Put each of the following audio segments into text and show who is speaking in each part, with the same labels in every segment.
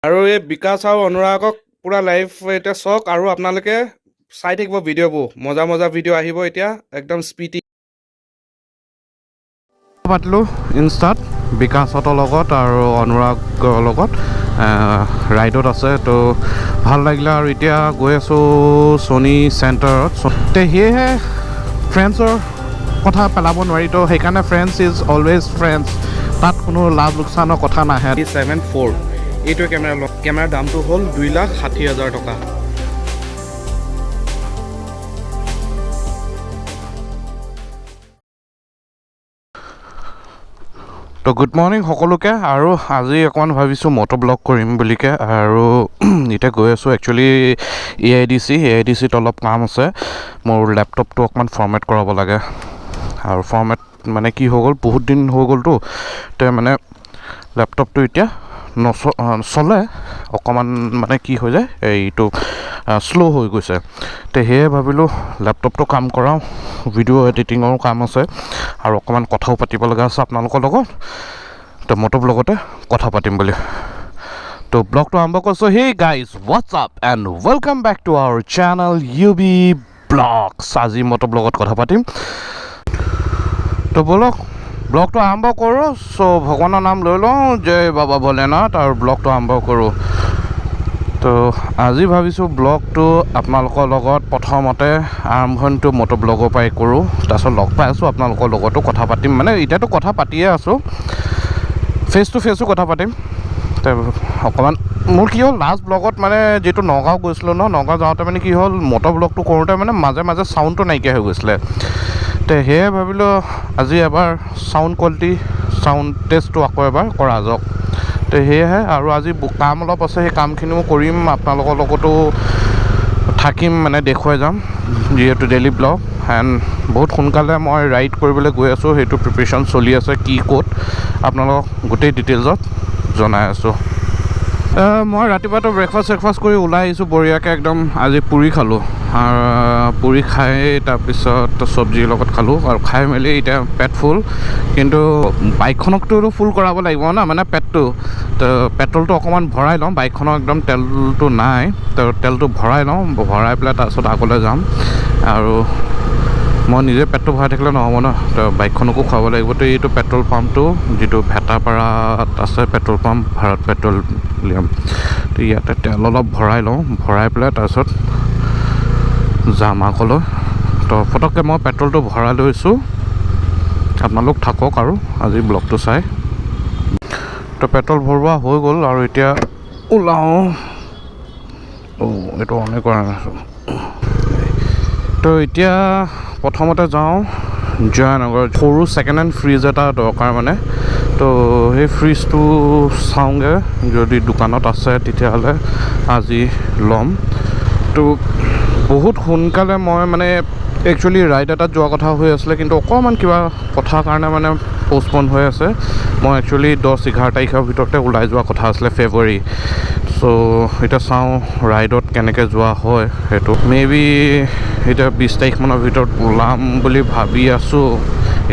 Speaker 1: আৰু এই বিকাশ আৰু অনুৰাগক পুৰা লাইভ এতিয়া চাওক আৰু আপোনালোকে চাই থাকিব ভিডিঅ'বোৰ মজা মজা ভিডিঅ' আহিব এতিয়া একদম স্পীডি পাতিলোঁ ইনষ্টাত বিকাশহঁতৰ লগত আৰু অনুৰাগৰ লগত ৰাইডত আছে তো ভাল লাগিলে আৰু এতিয়া গৈ আছোঁ ছনী চেণ্টাৰত সেয়েহে ফ্ৰেণ্ডছৰ কথা পেলাব নোৱাৰি তো সেইকাৰণে ফ্ৰেণ্ডছ ইজ অলৱেজ ফ্ৰেণ্ডছ তাত কোনো লাভ লোকচানৰ কথা নাহে 74 এইটো কেমেৰাৰ দামটো হ'ল 2,60,000 টকা তো গুড মৰ্ণিং সকলোকে আৰু আজি অকণমান ভাবিছোঁ মটো ব্লগ কৰিম বুলিকে আৰু এতিয়া গৈ আছোঁ একচুৱেলি AIDCত অলপ কাম আছে মোৰ লেপটপটো অকণমান ফৰ্মেট কৰাব লাগে আৰু ফৰ্মেট মানে কি হৈ গ'ল বহুত দিন হৈ গ'লতো তে মানে লেপটপটো এতিয়া চলে অকণমান মানে কি হৈ যায় এইটো শ্ল' হৈ গৈছে তে সেয়ে ভাবিলোঁ লেপটপটো কাম কৰাওঁ ভিডিঅ' এডিটিঙৰো কাম আছে আৰু অকণমান কথাও পাতিব লগা আছে আপোনালোকৰ লগত তো মটো ব্লগতে কথা পাতিম বুলি তো ব্লগটো আৰম্ভ কৰিছোঁ hey guys what's up and welcome back to our channel UBVlogs আজি মটো ব্লগত কথা পাতিম তো বলক ব্লগটো আৰম্ভ কৰোঁ চ' ভগৱানৰ নাম লৈ লওঁ জয় বাবা ভোলেনাথ আৰু ব্লগটো আৰম্ভ কৰোঁ তো আজি ভাবিছোঁ ব্লগটো আপোনালোকৰ লগত প্ৰথমতে আৰম্ভণিটো মটো ব্লগৰ পৰাই কৰোঁ তাৰপিছত লগ পাই আছোঁ আপোনালোকৰ লগতো কথা পাতিম মানে এতিয়াতো কথা পাতিয়ে আছোঁ ফেচ টু ফেচো কথা পাতিম অকণমান মোৰ কি হ'ল লাষ্ট ব্লগত মানে যিটো নগাঁও গৈছিলোঁ নগাঁও যাওঁতে মানে কি হ'ল মটো ব্লগটো কৰোঁতে মানে মাজে মাজে চাউণ্ডটো নাইকিয়া হৈ গৈছিলে তে সেয়ে ভাবিলোঁ আজি এবাৰ চাউণ্ড কোৱালিটি চাউণ্ড টেষ্টটো আকৌ এবাৰ কৰা যাওক তো সেয়েহে আৰু আজি কাম অলপ আছে সেই কামখিনিও কৰিম আপোনালোকৰ লগতো থাকিম মানে দেখুৱাই যাম যিহেতু ডেইলি ব্লগ এণ্ড বহুত সোনকালে মই ৰাইড কৰিবলৈ গৈ আছোঁ সেইটো প্ৰিপেৰেশ্যন চলি আছে কি ক'ত আপোনালোকক গোটেই ডিটেইলছত জনাই আছোঁ মই ৰাতিপুৱাটো ব্ৰেকফাষ্ট কৰি ওলাই আহিছোঁ বঢ়িয়াকৈ একদম আজি পুৰি খালোঁ পুৰি খাই তাৰপিছত চব্জিৰ লগত খালোঁ আৰু খাই মেলি এতিয়া পেট ফুল কিন্তু বাইকখনকতো ফুল কৰাব লাগিব না মানে পেটটো তো পেট্ৰলটো অকণমান ভৰাই লওঁ বাইকখনৰ একদম তেলটো নাই তো তেলটো ভৰাই লওঁ ভৰাই পেলাই তাৰপিছত আগলৈ যাম আৰু মই নিজে পেট্ৰল ভৰাই থাকিলে নহ'ব ন তো বাইকখনকো খুৱাব লাগিব তো এইটো পেট্ৰল পাম্পটো যিটো ভেটাপাৰাত আছে পেট্ৰল পাম্প ভাৰত পেট্ৰলিয়াম তো ইয়াতে তেল অলপ ভৰাই লওঁ ভৰাই পেলাই তাৰপিছত যাম আগলৈ তো ফটককৈ মই পেট্ৰলটো ভৰাই লৈছোঁ আপোনালোক থাকক আৰু আজি ব্লগটো চাই তো পেট্ৰল ভৰোৱা হৈ গ'ল আৰু এতিয়া ওলাওঁ এইটো অনেই কৰা নাছোঁ তো এতিয়া প্ৰথমতে যাওঁ জয়ানগৰ সৰু ছেকেণ্ড হেণ্ড ফ্ৰিজ এটা দৰকাৰ মানে তো সেই ফ্ৰিজটো চাওঁগৈ যদি দোকানত আছে তেতিয়াহ'লে আজি ল'ম তো বহুত সোনকালে মই মানে একচুৱেলি ৰাইড এটাত যোৱা কথা হৈ আছিলে কিন্তু অকণমান কিবা কথাৰ কাৰণে মানে পষ্টপন হৈ আছে মই একচুৱেলি 10-11 তাৰিখৰ ভিতৰতে ওলাই যোৱা কথা আছিলে ফেব্ৰুৱাৰী চ' এতিয়া চাওঁ ৰাইডত কেনেকৈ যোৱা হয় সেইটো মেবি এতিয়া 20 তাৰিখমানৰ ভিতৰত ওলাম বুলি ভাবি আছোঁ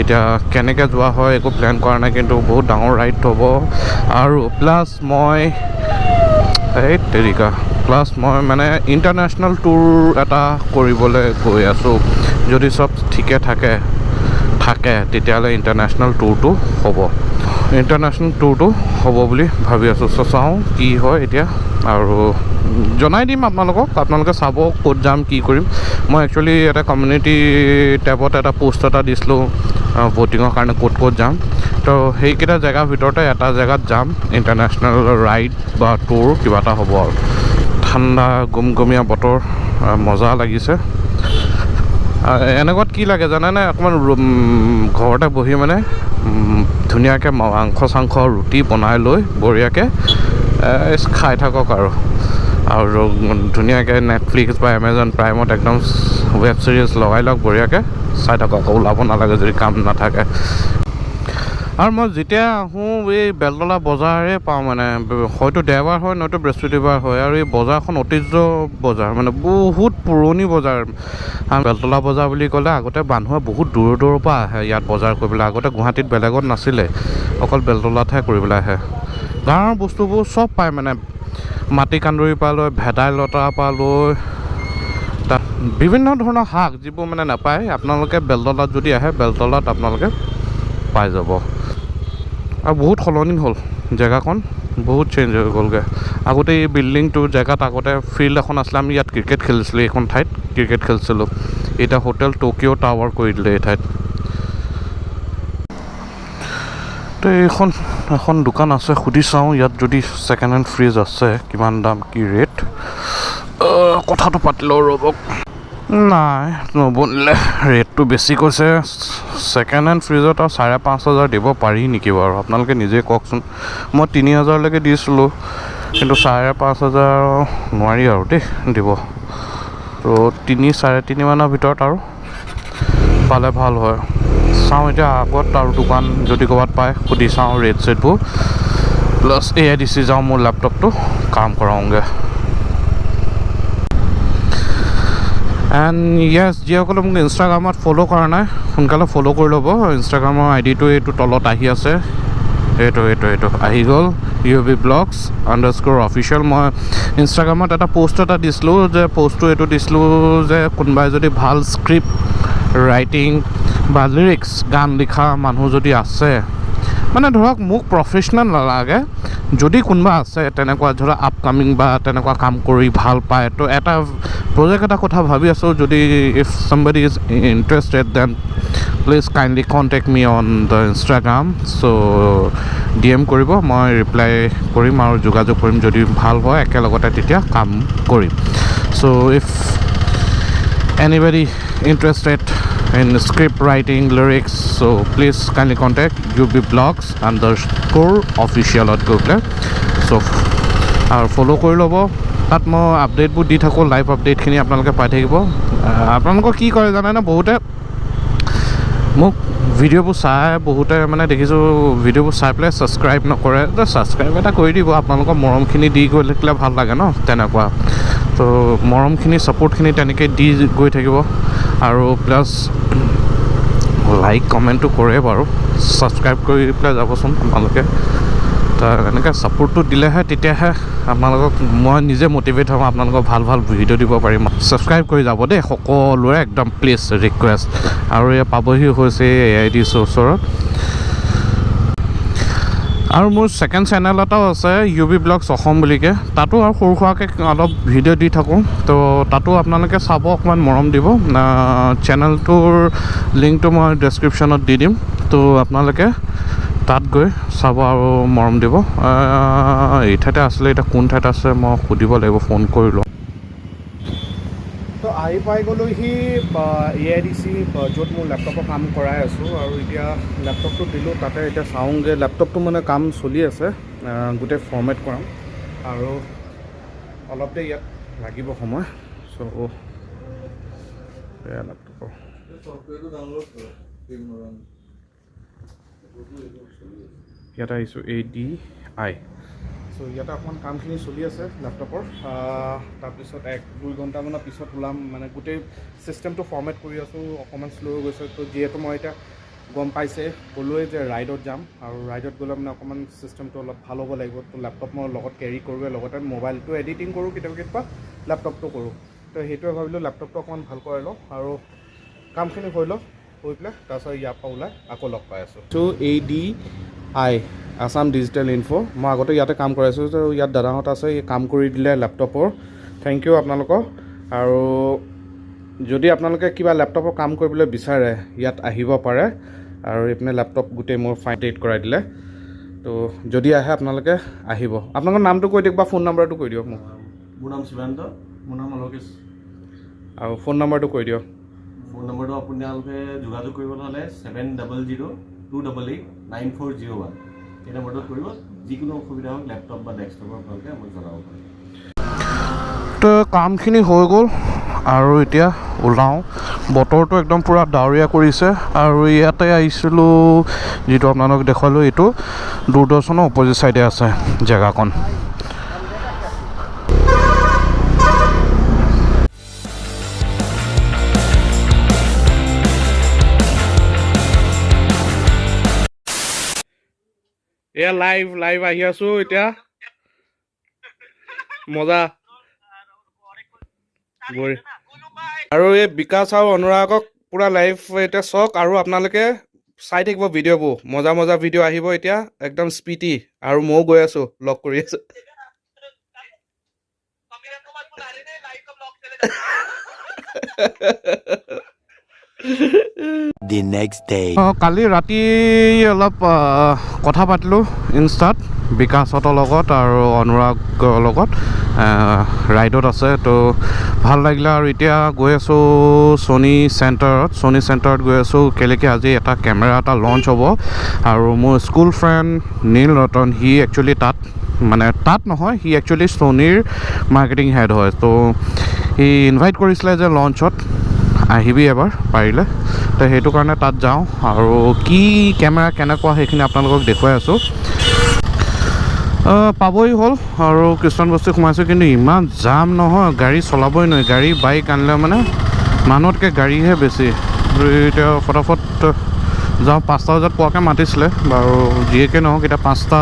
Speaker 1: এতিয়া কেনেকৈ যোৱা হয় একো প্লেন কৰা নাই কিন্তু বহুত ডাঙৰ ৰাইড হ'ব আৰু প্লাছ মই মই মানে ইণ্টাৰনেশ্যনেল টুৰ এটা কৰিবলৈ গৈ আছোঁ যদি চব ঠিকে থাকে তেতিয়াহ'লে ইণ্টাৰনেশ্যনেল টুৰটো হ'ব বুলি ভাবি আছোঁ চ' চাওঁ কি হয় এতিয়া আৰু জনাই দিম আপোনালোকে চাব ক'ত যাম কি কৰিম মই একচুৱেলি এটা কমিউনিটি টেবত এটা পোষ্ট এটা দিছিলোঁ ভোটিঙৰ কাৰণে ক'ত যাম তো সেইকেইটা জেগাৰ ভিতৰতে এটা জেগাত যাম ইণ্টাৰনেশ্যনেল ৰাইড বা টুৰ কিবা এটা হ'ব আৰু ঠাণ্ডা গুমগুমীয়া বতৰ মজা লাগিছে এনেকুৱাত কি লাগে জানেনে অকণমান ঘৰতে বহি মানে ধুনীয়াকৈ মাংস চাংস ৰুটি বনাই লৈ বঢ়িয়াকৈ খাই থাকক আৰু ধুনীয়াকৈ নেটফ্লিক্স বা এমেজন প্ৰাইমত একদম ৱেব ছিৰিজ লগাই লওক বঢ়িয়াকৈ চাই থাকক ওলাব নালাগে যদি কাম নাথাকে আৰু মই যেতিয়া আহোঁ এই বেলতলা বজাৰে পাওঁ মানে হয়তো দেওবাৰ হয় নয়তো বৃহস্পতিবাৰ হয় আৰু এই বজাৰখন ঐতিহ্য বজাৰ মানে বহুত পুৰণি বজাৰ বেলতলা বজাৰ বুলি ক'লে আগতে মানুহে বহুত দূৰৰ পৰা আহে ইয়াত বজাৰ কৰিবলৈ আগতে গুৱাহাটীত বেলেগত নাছিলে অকল বেলতলাতহে কৰিবলৈ আহে গাঁৱৰ বস্তুবোৰ চব পায় মানে মাটি কান্দুৰীৰ পৰা লৈ ভেদাইলতাৰ পৰা লৈ তাত বিভিন্ন ধৰণৰ শাক যিবোৰ মানে নাপায় আপোনালোকে বেলতলাত যদি আহে বেলতলাত আপোনালোকে পাই যাব আৰু বহুত সলনি হ'ল জেগাখন বহুত চেঞ্জ হৈ গ'লগৈ আগতে এই বিল্ডিংটোৰ জেগাত আগতে ফিল্ড এখন আছিলে আমি ইয়াত ক্ৰিকেট খেলিছিলোঁ এইখন ঠাইত ক্ৰিকেট খেলিছিলোঁ এতিয়া হোটেল টকিঅ' টাৱাৰ কৰি দিলে এই ঠাইত তো এইখন এখন দোকান আছে সুধি চাওঁ ইয়াত যদি ছেকেণ্ড হেণ্ড ফ্ৰিজ আছে কিমান দাম কি ৰেট কথাটো পাতিলোঁ ৰ'বক নাই নবনিলে ৰেটটো বেছি কৈছে ছেকেণ্ড হেণ্ড ফ্ৰিজত আৰু 5,500 দিব পাৰি নেকি বাৰু আপোনালোকে নিজে কওকচোন মই 3,000লৈকে দিছিলোঁ কিন্তু 5,500 নোৱাৰি আৰু দেই দিব তো 3-3.5 মানৰ ভিতৰত আৰু পালে ভাল হয় চাওঁ এতিয়া আগত আৰু দোকান যদি ক'ৰবাত পায় সুধি চাওঁ ৰেট চেটবোৰ প্লাছ AIDC যাওঁ মোৰ লেপটপটো কাম কৰাওঁগৈ এণ্ড য়েছ যিসকলে মোক ইনষ্টাগ্ৰামত ফ'ল' কৰা নাই সোনকালে ফ'ল' কৰি ল'ব ইনষ্টাগ্ৰামৰ আইডিটো এইটো তলত আহি আছে এইটো আহি গ'ল UBVlogs _official মই ইনষ্টাগ্ৰামত এটা পষ্ট এটা দিছিলোঁ যে পষ্টটো এইটো দিছিলোঁ যে কোনোবাই যদি ভাল স্ক্ৰিপ্ট ৰাইটিং বা লিৰিক্স গান লিখা মানুহ যদি আছে মানে ধৰক মোক প্ৰফেশ্যনেল নালাগে যদি কোনোবা আছে তেনেকুৱা ধৰক আপকামিং বা তেনেকুৱা কাম কৰি ভাল পায় তো এটা প্ৰজেক্ট এটা কথা ভাবি আছোঁ যদি if somebody is interested then please kindly contact me on the Instagram so DM কৰিব মই ৰিপ্লাই কৰিম আৰু যোগাযোগ কৰিম যদি ভাল হয় একেলগতে তেতিয়া কাম কৰিম so if anybody interested in script writing lyrics so please kindly contact UBVlogs _official at Google so আৰু ফ'ল' কৰি ল'ব তাত মই আপডেটবোৰ দি থাকোঁ লাইভ আপডেটখিনি আপোনালোকে পাই থাকিব আপোনালোকৰ কি কৰে জানেনে বহুতে মোক ভিডিঅ'বোৰ চাই বহুতে মানে দেখিছোঁ ভিডিঅ'বোৰ চাই পেলাই ছাবস্ক্ৰাইব নকৰে তো ছাবস্ক্ৰাইব এটা কৰি দিব আপোনালোকৰ মৰমখিনি দি গৈ থাকিলে ভাল লাগে ন তেনেকুৱা তো মৰমখিনি ছাপোৰ্টখিনি তেনেকৈ দি গৈ থাকিব আৰু প্লাছ লাইক কমেণ্টটো কৰে বাৰু ছাবস্ক্ৰাইব কৰি পেলাই যাবচোন আপোনালোকে এনেকৈ ছাপোৰ্টটো দিলেহে তেতিয়াহে আপোনালোকক মই নিজে মটিভেট হ'ম আপোনালোকক ভাল ভিডিঅ' দিব পাৰিম ছাবস্ক্ৰাইব কৰি যাব দেই সকলোৰে একদম প্লিজ ৰিকুৱেষ্ট আৰু এয়া পাবহি হৈছে AIDC ওচৰত আৰু মোৰ ছেকেণ্ড চেনেল এটাও আছে UBVlogs অসম বুলিকৈ তাতো আৰু সৰু সুৰাকৈ অলপ ভিডিঅ' দি থাকোঁ তো তাতো আপোনালোকে চাব অকণমান মৰম দিব চেনেলটোৰ লিংকটো মই ডেছক্ৰিপশ্যনত দি দিম তো আপোনালোকে তাত গৈ চাব আৰু মৰম দিব এই ঠাইতে আছিলে এতিয়া কোন ঠাইত আছে মই সুধিব লাগিব ফোন কৰি লওঁ তো আহি পাই গ'লোহি AIDC য'ত মোৰ লেপটপৰ কাম কৰাই আছোঁ আৰু এতিয়া লেপটপটো দিলোঁ তাতে এতিয়া চাওঁগৈ লেপটপটো মানে কাম চলি আছে গোটেই ফৰ্মেট কৰাম আৰু অলপ দেৰি ইয়াত লাগিব সময় চ' এয়া লেপটপৰ ইয়াতে আহিছোঁ ADI চ' ইয়াতে অকণমান কামখিনি চলি আছে লেপটপৰ তাৰপিছত 1-2 ঘণ্টামানৰ পিছত ওলাম মানে গোটেই ছিষ্টেমটো ফৰ্মেট কৰি আছোঁ অকণমান শ্ল' হৈ গৈছে তো যিহেতু মই এতিয়া গম পাইছে ক'লোৱে যে ৰাইডত যাম আৰু ৰাইডত গ'লে মানে অকণমান ছিষ্টেমটো অলপ ভাল হ'ব লাগিব তো লেপটপ মই লগত কেৰি কৰোঁৱে লগতে মোবাইলটো এডিটিং কৰোঁ কেতিয়াবা লেপটপটো কৰোঁ তো সেইটোৱে ভাবিলোঁ লেপটপটো অকণমান ভাল কৰাই লওঁ আৰু কামখিনি হৈ লওঁ হৈ পেলাই তাৰপিছত ইয়াৰ পৰা ওলাই আকৌ লগ পাই আছোঁ চ' ADI আছাম ডিজিটেল ইনফো মই আগতে ইয়াতে কাম কৰাইছোঁ তো ইয়াত দাদাহঁত আছে এই কাম কৰি দিলে লেপটপৰ থেংক ইউ আপোনালোকক আৰু যদি আপোনালোকে কিবা লেপটপৰ কাম কৰিবলৈ বিচাৰে ইয়াত আহিব পাৰে আৰু এইপিনে লেপটপ গোটেই মোৰ ফাইন ৰেট কৰাই দিলে তো যদি আহে আপোনালোকে আহিব আপোনালোকৰ নামটো কৈ দিয়ক বা ফোন নাম্বাৰটো কৈ দিয়ক মোক
Speaker 2: মোৰ নাম শিৱান্ত মোৰ নাম অলোকেশ
Speaker 1: আৰু ফোন নাম্বাৰটো কৈ দিয়ক
Speaker 2: ফোন নম্বৰটো আপোনালোকে যোগাযোগ কৰিবলৈ হ'লে 7002889401 এই নম্বৰটোত কৰিব যিকোনো অসুবিধা হওক লেপটপ বা ডেস্কটপৰ আপোনালোকে আমাক জনাব পাৰে
Speaker 1: তো কামখিনি হৈ গ'ল আৰু এতিয়া ওলাওঁ বতৰটো একদম পূৰা ডাৱৰীয়া কৰিছে আৰু ইয়াতে আহিছিলোঁ যিটো আপোনালোক দেখুৱালোঁ এইটো দূৰদৰ্শনৰ অপজিট ছাইডে আছে জেগাকণ এয়া লাইভ আহি আছোঁ এতিয়া মজা আৰু এই বিকাশ আৰু অনুৰাগক পুৰা লাইভ এতিয়া চাওক আৰু আপোনালোকে চাই থাকিব ভিডিঅ'বোৰ মজা মজা ভিডিঅ' আহিব এতিয়া একদম স্পিডি আৰু ময়ো গৈ আছো লগ কৰি আছো
Speaker 3: The next day.
Speaker 1: কালি ৰাতি অলপ কথা পাতিলোঁ ইনষ্টাত বিকাশহঁতৰ লগত আৰু অনুৰাগৰ লগত ৰাইডত আছে তো ভাল লাগিলে আৰু এতিয়া গৈ আছোঁ ছনী চেণ্টাৰত গৈ আছোঁ কেলেকে আজি এটা কেমেৰা এটা লঞ্চ হ'ব আৰু মোৰ স্কুল ফ্ৰেণ্ড নীল ৰতন সি একচুৱেলি তাত নহয় সি একচুৱেলি ছনীৰ মাৰ্কেটিং হেড হয় তো সি ইনভাইট কৰিছিলে যে লঞ্চত আহিবি এবাৰ পাৰিলে তো সেইটো কাৰণে তাত যাওঁ আৰু কি কেমেৰা কেনেকুৱা সেইখিনি আপোনালোকক দেখুৱাই আছোঁ পাবই হ'ল আৰু কিছুমান বস্তু সোমাইছোঁ কিন্তু ইমান জাম নহয় গাড়ী চলাবই নোৱাৰি গাড়ী বাইক আনিলে মানে মানুহতকৈ গাড়ীহে বেছি এতিয়া ফটাফট যাওঁ 5টা বজাত পোৱাকৈ মাতিছিলে বাৰু যিয়েকে নহওক এতিয়া 5টা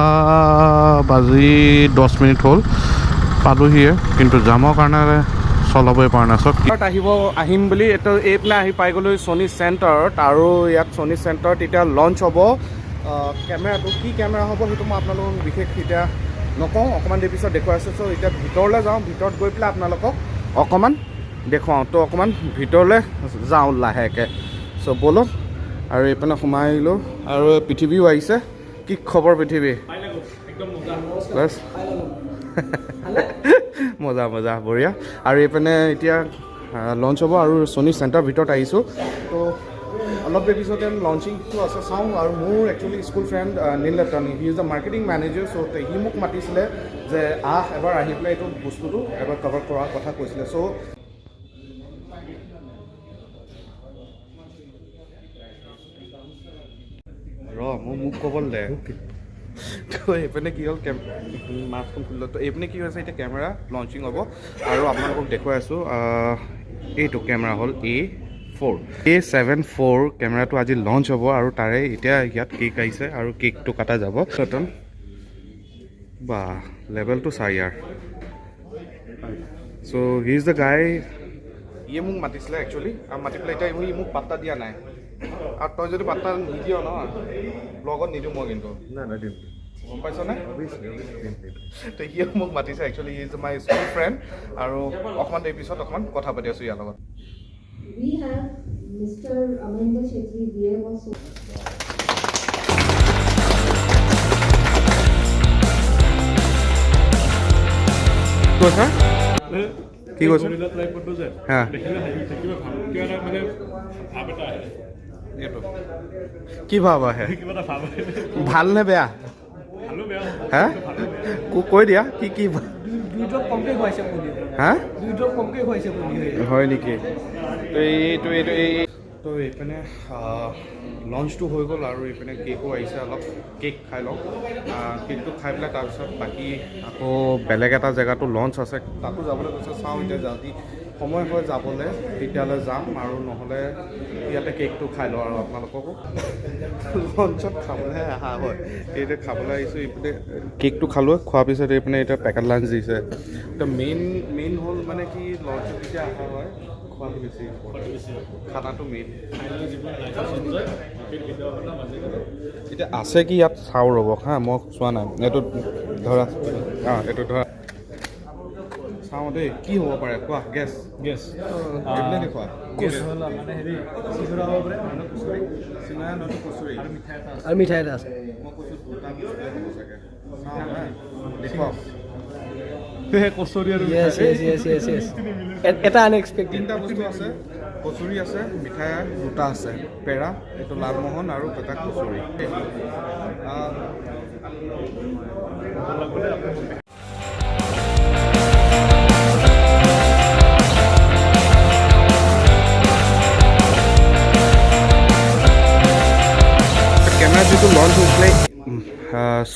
Speaker 1: বাজি 10 মিনিট হ'ল পালোহিয়ে কিন্তু জামৰ কাৰণে চলাবই পৰা নাই চব আহিম বুলি এইটো এইপিনে আহি পাই গ'লোঁ ছনী চেণ্টাৰত আৰু ইয়াত ছনী চেণ্টাৰত এতিয়া লঞ্চ হ'ব কেমেৰাটো কি কেমেৰা হ'ব সেইটো মই আপোনালোকক বিশেষ এতিয়া নকওঁ অকণমান দেৰি পিছত দেখুৱাই আছোঁ চ' এতিয়া ভিতৰলৈ যাওঁ ভিতৰত গৈ পেলাই আপোনালোকক অকণমান দেখুৱাওঁ তো অকণমান ভিতৰলৈ যাওঁ লাহেকৈ চ' ব'লক আৰু এইপিনে সোমাই আহিলোঁ আৰু পৃথিৱীও আহিছে কি খবৰ পৃথিৱী বাছ মজা মজা বঢ়িয়া আৰু এইপিনে এতিয়া লঞ্চ হ'ব আৰু ছনী চেণ্টাৰ ভিতৰত আহিছোঁ তো অলপ দেৰি পিছতে লঞ্চিংটো আছে চাওঁ আৰু মোৰ actually school friend Nil Ratan he is the marketing manager so' সি মোক মাতিছিলে যে এবাৰ আহি পেলাই এইটো বস্তুটো এবাৰ কভাৰ কৰাৰ কথা কৈছিলে চ' মোক ক'বলৈ দে তো এইপিনে কি হ'ল মাছখন খুলিলোঁ তো এইপিনে কি হৈছে এতিয়া কেমেৰা লঞ্চিং হ'ব আৰু আপোনালোকক দেখুৱাই আছোঁ এইটো কেমেৰা হ'ল A74 কেমেৰাটো আজি লঞ্চ হ'ব আৰু তাৰে এতিয়া ইয়াত কেক আহিছে আৰু কেকটো কাটা যাব ৰতন বা লেভেলটো চাই ইয়াৰ চ' হি ইজ দ্য গাই ইয়ে মোক মাতিছিলে একচুৱেলি আৰু মাতি পেলাই এতিয়া সি মোক পাত্তা দিয়া নাই আৰু তই যদি পাত্তা নিদিয় ন ব্লগত নিদিওঁ মই কিন্তু গম পাইছনে তো সিয়ে মোক মাতিছে actually he is my school friend আৰু অকণমান দেৰি পিছত অকণমান কথা পাতি আছোঁ ইয়াৰ লগত
Speaker 4: We have Mr. Amanda Shetty, BA was
Speaker 1: কৈছা কি কৈছে হা কি ভাব আহে ভাল নে বেয়া হা কৈ দিয়া কি হা হয় নেকি তো এইপিনে লঞ্চটো হৈ গ'ল আৰু এইপিনে কেকো আহিছে অলপ কেক খাই লওঁ কেকটো খাই পেলাই তাৰপিছত বাকী আকৌ বেলেগ এটা জেগাটো লঞ্চ আছে তাতো যাবলৈ কৈছে চাওঁ এতিয়া যদি সময় হয় যাবলৈ তেতিয়ালৈ যাম আৰু নহ'লে ইয়াতে কেকটো খাই লওঁ আৰু আপোনালোককো লঞ্চত খাবলৈ অহা হয় এতিয়া খাবলৈ আহিছোঁ এইপিনে কেকটো খালোঁ খোৱাৰ পিছত এইপিনে এতিয়া পেকেট লাঞ্চ দিছে এতিয়া মেইন হ'ল মানে কি লঞ্চত যেতিয়া অহা হয় খোৱাটো বেছি খানাটো মেইন এতিয়া আছে কি ইয়াত চাওঁ ৰ'ব হা মই চোৱা নাই এইটো ধৰা এইটো ধৰা চাওঁ দেই কি হ'ব পাৰে কোৱা গেছ এইপিনে দেখুৱা
Speaker 5: আৰু মিঠাই এটা আছে
Speaker 1: মই কৈছোঁ দুটা বস্তু হ'ব চাগে চাওঁ হা দেখুৱা
Speaker 5: এটা আনএক্সপেক্টেড
Speaker 1: তিনিটা বস্তু আছে কচুৰি আছে মিঠাই দুটা আছে পেৰা এইটো লালমোহন আৰু এটা কচুৰি কেমেৰা যিটো লঞ্চ হৈছিলে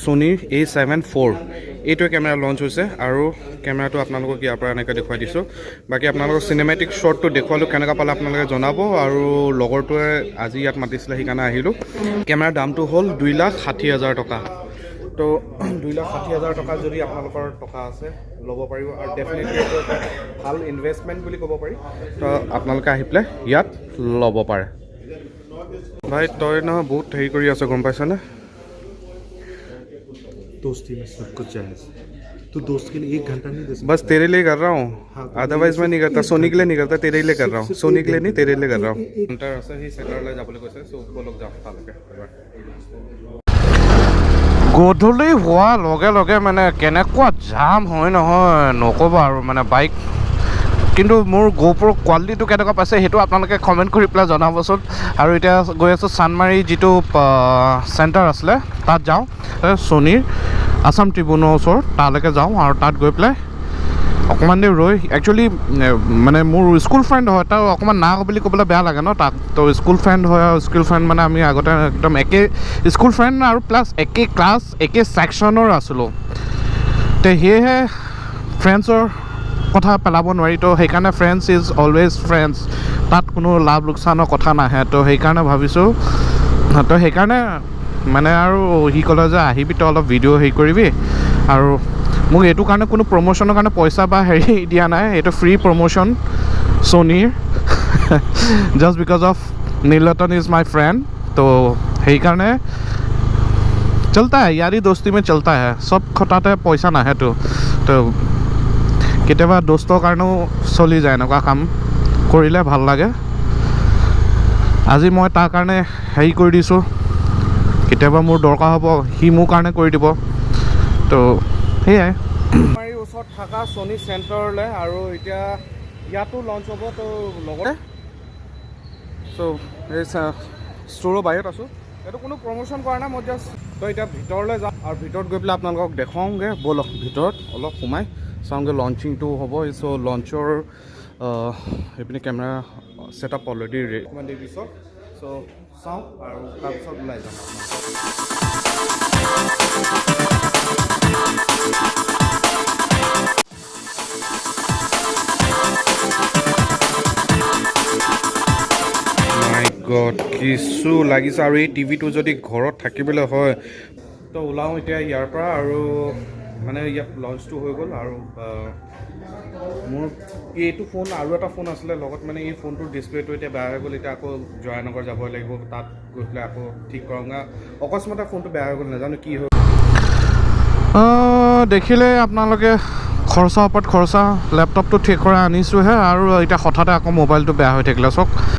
Speaker 1: ছনীৰ A74 এইটোৱে কেমেৰা লঞ্চ হৈছে আৰু কেমেৰাটো আপোনালোকক ইয়াৰ পৰা এনেকৈ দেখুৱাই দিছোঁ বাকী আপোনালোকক চিনেমেটিক শ্বটটো দেখুৱালোঁ কেনেকুৱা পালে আপোনালোকে জনাব আৰু লগৰটোৱে আজি ইয়াত মাতিছিলে সেইকাৰণে আহিলোঁ কেমেৰাৰ দামটো হ'ল 2,60,000 টকা তো 2,60,000 টকা যদি আপোনালোকৰ টকা আছে ল'ব পাৰিব আৰু ডেফিনেটলি এইটো এটা ভাল ইনভেষ্টমেণ্ট বুলি ক'ব পাৰি তো আপোনালোকে আহি পেলাই ইয়াত ল'ব পাৰে ভাই তই নহয় বহুত হেৰি কৰি আছ গম পাইছনে
Speaker 3: दोस्ती में सब कुछ जायज़ तो दोस्त के लिए 1 घंटा नहीं दे सकता
Speaker 1: बस तेरे लिए कर रहा हूँ अदरवाइज मैं नहीं करता सोनी के लिए नहीं करता तेरे लिए कर रहा हूँ सोनी के लिए नहीं तेरे लिए कर रहा हूँ सेंटर আছে সেই সেন্টাৰলৈ যাবলৈ কৈছে সো বলক যাওঁ তালৈকে গধূলি হোৱাৰ লগে লগে মানে কেনেকুৱা জাম হয় নহয় নক'বা আৰু মানে বাইক কিন্তু মোৰ GoPro কোৱালিটিটো কেনেকুৱা পাইছে সেইটো আপোনালোকে কমেণ্ট কৰি পেলাই জনাবচোন আৰু এতিয়া গৈ আছোঁ চানমাৰী যিটো চেণ্টাৰ আছিলে তাত যাওঁ ছনীৰ আছাম ট্ৰিবিউনৰ ওচৰত তালৈকে যাওঁ আৰু তাত গৈ পেলাই অকণমান দেৰি ৰৈ একচুৱেলি মানে মোৰ স্কুল ফ্ৰেণ্ড হয় তাৰ অকণমান না বুলি ক'বলৈ বেয়া লাগে ন তাক তো স্কুল ফ্ৰেণ্ড হয় আৰু স্কুল ফ্ৰেণ্ড মানে আমি আগতে একদম একে স্কুল ফ্ৰেণ্ড আৰু প্লাছ একে ক্লাছ একে ছেকশ্যনৰ আছিলোঁ তো সেয়েহে ফ্ৰেণ্ডছৰ কথা পেলাব নোৱাৰি তো সেইকাৰণে ফ্ৰেণ্ডছ ইজ অলৱেজ ফ্ৰেণ্ডছ তাত কোনো লাভ লোকচানৰ কথা নাহে তো সেইকাৰণে ভাবিছোঁ তো সেইকাৰণে মানে আৰু সি ক'লে যে আহিবি তই অলপ ভিডিঅ' হেৰি কৰিবি আৰু মোক এইটো কাৰণে কোনো প্ৰমোশ্যনৰ কাৰণে পইচা বা হেৰি দিয়া নাই এইটো ফ্ৰী প্ৰমোশ্যন ছনীৰ just because of Nilratan is my friend তো সেইকাৰণে চলতা হে ইয়াৰি দোস্তি में चलता है চব কথাতে পইচা নাহেতো তো কেতিয়াবা দোস্তৰ কাৰণেও চলি যায় এনেকুৱা কাম কৰিলে ভাল লাগে আজি মই তাৰ কাৰণে হেৰি কৰি দিছোঁ কেতিয়াবা মোৰ দৰকাৰ হ'ব সি মোৰ কাৰণে কৰি দিব তো সেয়াই আমাৰ ওচৰত থকা ছনী চেণ্টাৰলৈ আৰু এতিয়া ইয়াতো লঞ্চ হ'ব তো লগতে চ' এই ষ্ট'ৰৰ বাহিৰত আছোঁ এইটো কোনো প্ৰমোশ্যন কৰা নাই মই জাষ্ট তো এতিয়া ভিতৰলৈ যাম আৰু ভিতৰত গৈ পেলাই আপোনালোকক দেখুৱাওঁগৈ ব'লক ভিতৰত অলপ সোমাই চাওঁগৈ লঞ্চিংটো হ'ব চ' লঞ্চৰ এইপিনে কেমেৰা ছেটআপ অলৰেডি অকণমান দেৰি পিছত চ' চাওঁ আৰু তাৰপিছত ওলাই যাম মাই গড কিছু লাগিছে আৰু এই টিভিটো যদি ঘৰত থাকিবলৈ হয় তো ওলাওঁ এতিয়া ইয়াৰ পৰা আৰু মানে ইয়াত লঞ্চটো হৈ গ'ল আৰু মোৰ এইটো ফোন আৰু এটা ফোন আছিলে লগত মানে এই ফোনটোৰ ডিছপ্লেটো এতিয়া বেয়া হৈ গ'ল এতিয়া আকৌ জয়ানগৰ যাব লাগিব তাত গৈ পেলাই আকৌ ঠিক কৰোঁগা অকস্মাতে ফোনটো বেয়া হৈ গ'ল নাজানো কি হ'ল দেখিলে আপোনালোকে খৰচা ওপৰত খৰচা লেপটপটো ঠিক কৰা আনিছোঁহে আৰু এতিয়া হঠাতে আকৌ মোবাইলটো বেয়া হৈ থাকিলে চাওক